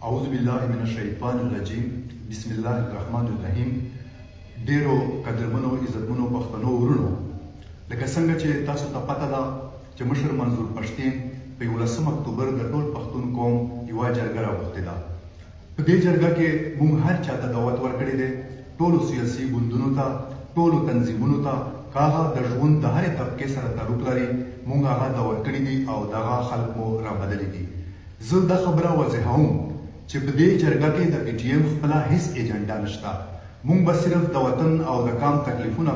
اعوذ بالله من الشیطان الرجیم بسم الله الرحمن الرحیم. ډیرو قدرمنو عزتمنو پښتنو ورونو، لکه څنګه چې تاسو ته پته ده چې مشر منظور پښتين په 11 اکتوبر د ټول پښتون قوم یوه جرګه راوغوښتې ده. په دې جرګه کې موږ هر چا ته دعوت ورکړې ده، ټولو سیاسي ګوندونو ته، ټولو تنظیمونو ته، که هغه د ژوند د هرې طبقې سره تعلق لري، موږ هغه دعوت کړي دي او دغه خلک مو رابللي دي. زه دا خبره واضحوم چې په دې جرګه کې د پی ټی ایم خپله هیڅ ایجنډا نشته. موږ به صرف د وطن او د قام تکلیفونه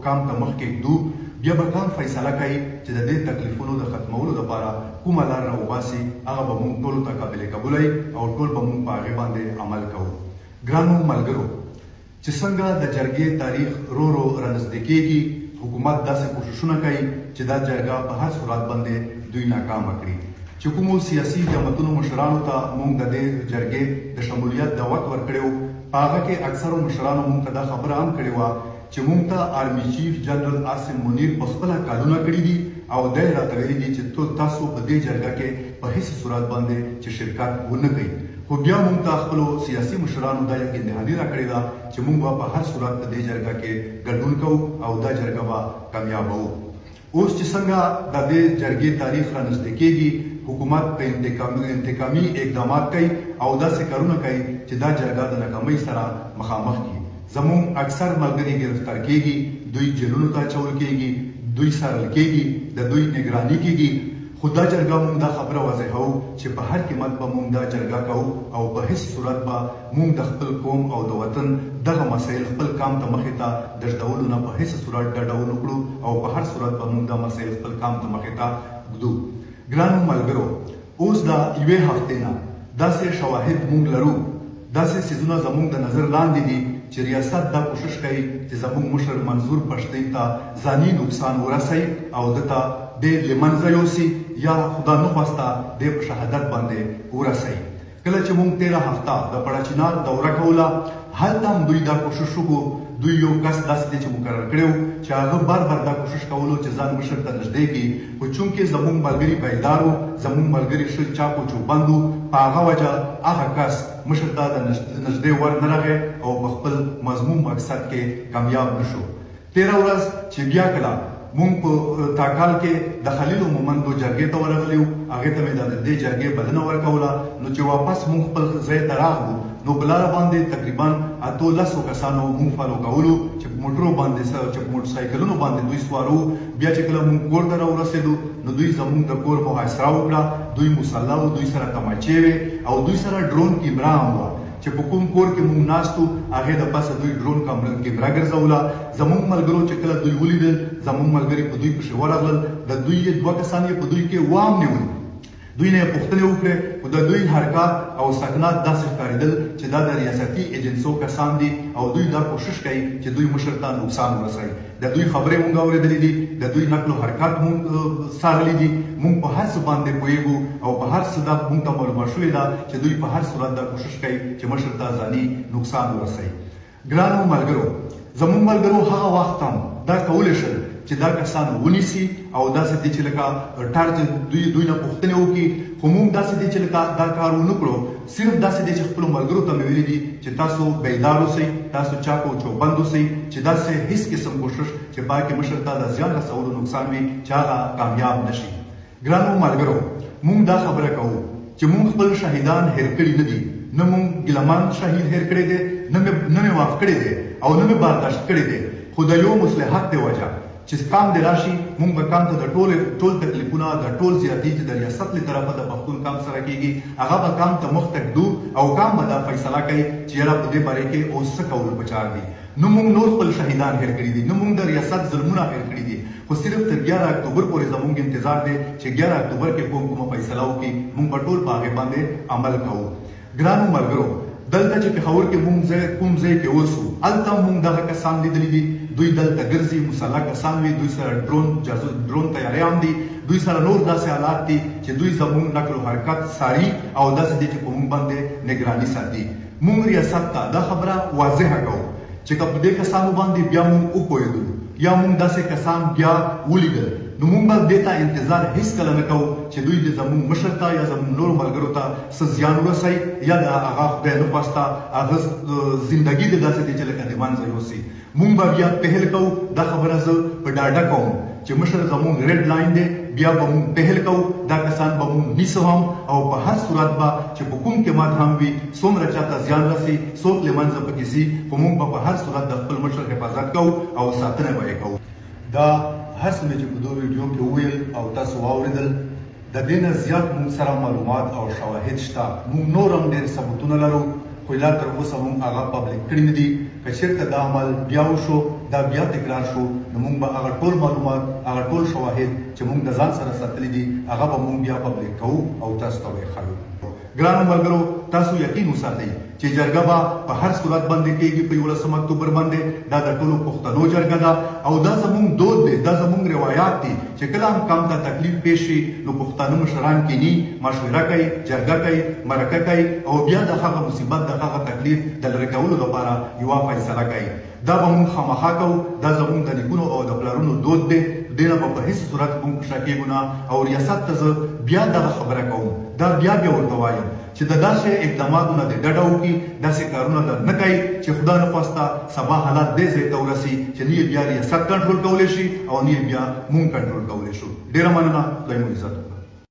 قام ته مخکې ږدو، بیا به قام فیصله کوي چې د دې تکلیفونو د ختمولو لپاره کومه لار راوباسي. هغه به موږ ټولو ته قابل قبولی او ټول به موږ په هغې باندې عمل کوو. ګرانو ملګرو، چې څنګه د جرګې تاریخ رو رو رانږدې کېږي، حکومت داسې کوششونه کوي چې دا جرګه په هر صورت باندې دوی ناکامه کړي. چې کومو سیاسي جماعتونو مشرانو ته موږ د دې جرګې د شمولیت دعوت ورکړی و، په هغه کې اکثرو مشرانو موږ ته دا خبره هم کړې وه چې موږ ته آرمي چیف جنرال عاصم منیر په خپله کالونه کړي دي او دی راته ویلي دي چې تاسو په دې جرګه کې په هیڅ صورت باندې چې شرکت ونه کوئ. خو بیا موږ ته خپلو سیاسي مشرانو دا یقین دهاني راکړې ده چې موږ به په هر صورت په دې جرګه کې ګډون کوو او دا جرګه به کامیابوو. اوس چې څنګه د دې جرګې تاریخ رانږدې کېږي، حکومت په انتقامي اقدامات کوي او داسې کارونه کوي چې دا جرګه د ناکامۍ سره مخامخ کړي. زموږ اکثر ملګري گرفتار کېږي، دوی جیلونو ته اچول کېږي، دوی څارل کېږي، د دوی نگراني کېږي. خو دا جرګه موږ دا خبره واضحوو چې په هر قیمت به موږ دا جرګه کوو او په هیڅ صورت به موږ د خپل قوم او د وطن دغه مسایل خپل قام ته مخې ته د ژدولو نه په هیڅ صورت ډډه ونه کړو او په هر صورت به موږ دا مسایل خپل قام ته مخې ته ږدو. ګرانو ملګرو، اوس د یوې هفتې نه داسې شواهد موږ لرو، داسې څیزونه زموږ د نظر لاندې دي چې ریاست دا کوشش کوي چې زموږ مشر منظور پښتین ته ځاني نقصان ورسوي او ده ته ډېر له منځه یوسي یا خدا نخواسته دی په شهادت باندې ورسوي. کله چې موږ 13 هفته د پړاچینار دوره کوله، هلته هم دوی دا کوشش وکړو. دوی یو کس داسې دی چې مقرر کړی و چې هغه بار بار دا کوشش کولو چې ځان مشر ته نږدې کړي، خو چونکې زموږ ملګري بیدار وو، زموږ ملګري ښه چاپ و چوبند وو، په هغه وجه هغه کس مشر ته د نږدې ور نه راغی او په خپل مضموم مقصد کې کامیاب نه شو. 13 ورځ چې بیا کله موږ په تاکال کې د خلیل مومندو جرګې ته ورغلي وو، هغې ته مې د دې جرګې بلنه ورکوله. نو چې واپس موږ خپل ځای ته راغلو، نو په لاره باندې تقریبا 18 کسانو موږ فالو کولو چې په موټرو باندې چې په موټر سایکلونو باندې دوی سوارو. بیا چې کله موږ کور ته راورسېدو، نو دوی زموږ د کور محاصره وکړه. دوی مسلح وو، دوی سره تماچې وې او دوی سره ډرون کیمرا هم وه چې په کوم کور کې موږ ناست وو، هغې د پاسه دوی ډرون کیمرا ګرځوله. زموږ ملګرو چې کله دوی ولیدل، زموږ ملګري په دوی پسې ورغلل، د دوی 2 کسان یې په دوی کې وام نیول. دوی نه یې پوښتنې وکړې، خو د دوی حرکات او سکنات داسې ښکارېدل چې دا د ریاستي ایجنسیو کسان دي او دوی دا کوشش کوي چې دوی مشر ته نقصان ورسوي. د دوی خبرې موږ اورېدلې دي، د دوی نقل و حرکات موږ څارلي دي، موږ په هر څه باندې پوهېږو او په هر څه دا موږ ته معلومه شوې ده چې دوی په هر صورت دا کوشش کوي چې مشر ته ځاني نقصان ورسوي. ګرانو ملګرو، زموږ ملګرو هغه وخت هم دا کولی شل چې دا کسان ونیسي او داسې دی چې لکه ټارچ دوی نه پوښتنې وکړي، خو موږ داسې دی چې لکه دا کار ونه کړو. صرف داسې دی چې خپلو ملګرو ته مې ویلي دي چې تاسو بیدار اوسئ، تاسو چاک او چوبند اوسئ، چې داسې هیڅ قسم کوشش چې باقي مشر ته د زیان رسولو نقصان وي چې هغه کامیاب نشي. ګرانو ملګرو، موږ دا خبره کوو چې موږ خپل شهیدان هېر کړي نه دي، نه موږ ګیلمان شهید هېر کړی دی، نه مې معاف کړی دی او نه مې برداشت کړی دی. خو د یو مصلحت دی وجه چې قام دې راشي، موږ به قام ته د ټول تکلیفونه، د ټول زیاتي چې د ریاست له طرفه د پښتون قام سره کېږي، هغه به قام ته مخ ته ږدو او قام به دا فیصله کوي چې یاره په دې باره کې اوس څه کول پکار دي. نه موږ نور خپل شهیدان هېر کړي دي، نه موږ د ریاست ظلمونه هېر کړي دي، خو صرف تر 11 اکتوبر پورې زموږ انتظار دی چې 11 اکتوبر کې کومه فیصله وکړي، موږ به ټول په هغې باندې عمل کوو. ګرانو ملګرو، دلته چې پېښور کې موږ کوم ځای کې اوسو، هلته موږ دغه کسان لیدلي دي. دوی دلته ګرځي، مسلح کسان وي، دوی سره ډرون تیارې هم دي، دوی سره نور داسې حالات دي چې دوی زموږ نقل و حرکت څاري او داسې دي چې په موږ باندې نگراني ساتي. موږ ریاست ته دا خبره واضحه کوو چې که په دې کسانو باندې بیا موږ وپوهېدو یا موږ داسې کسان بیا ولیدل نو موږ به دې ته انتظار هیڅکله نه کوو چې دوی د زموږ مشر ته یا زموږ نورو ملګرو ته څه زیان ورسوي یا د هغه خدای نخواسته هغه زندګي د داسې دی چې لکه د منځه یوسي. موږ به بیا پهل کوو. دا خبره زه په ډاډه کوم چې مشر زموږ ریډ لاین دی. بیا به موږ پهل کوو. دا کسان به موږ نیسو هم او په هر صورت به چې په کوم قیمت هم وي څومره چاته زیان رسي څوک له منځه پکې ځي خو موږ به په هر صورت د خپل مشر حفاظت کوو او ساتنه به یې کوو. دا هر څه مې چې په دغه ویډیو کې وویل او تاسو واورېدل د دې نه زیات موږ سره معلومات او شواهد شته. موږ نور هم ډېر ثبوتونه لرو خو لا تر اوسه موږ هغه پبلک کړي نه دي. که چېرته دا عمل بیا وشو دا بیا تکرار شو نو موږ به هغه ټول معلومات هغه ټول شواهد چې موږ د ځان سره ساتلي دي هغه به موږ بیا پبلک کوو او تاسو ته به یې ښیو. ګرانو ملګرو تاسو یقین وساتئ چې جرګه به په هر صورت باندې کېږي په 11 اکتوبر باندې. دا د ټولو پښتنو جرګه ده او دا زموږ دود دی دا زموږ روایات دي چې کله هم کم ته تکلیف پیښ شي نو پښتانه مشران کینی مشوره کوي جرګه کوي مرکه کوي او بیا د هغه مصیبت د هغه تکلیف د لرې کولو لپاره یوه فیصله کوي. دا به موږ خامخا کوو. دا زموږ د نیکونو او د پلرونو دود دی. دې نه به په هېڅ صورت موږ په شا کېږو نه او ریاست ته زه بیا دغه خبره کوم. دا بیا ورته وایم چې د داسې اقداماتو نه دې ډډه وکړي داسې کارونه نه کوي چې خدا نخواسته سبا حالات دې ځای ته ورسي چې نه یې بیا ریاست کنټرول کولی شي او نه یې بیا موږ کنټرول کولی شو. ډېره مننه. خدای مو عزت وکړي.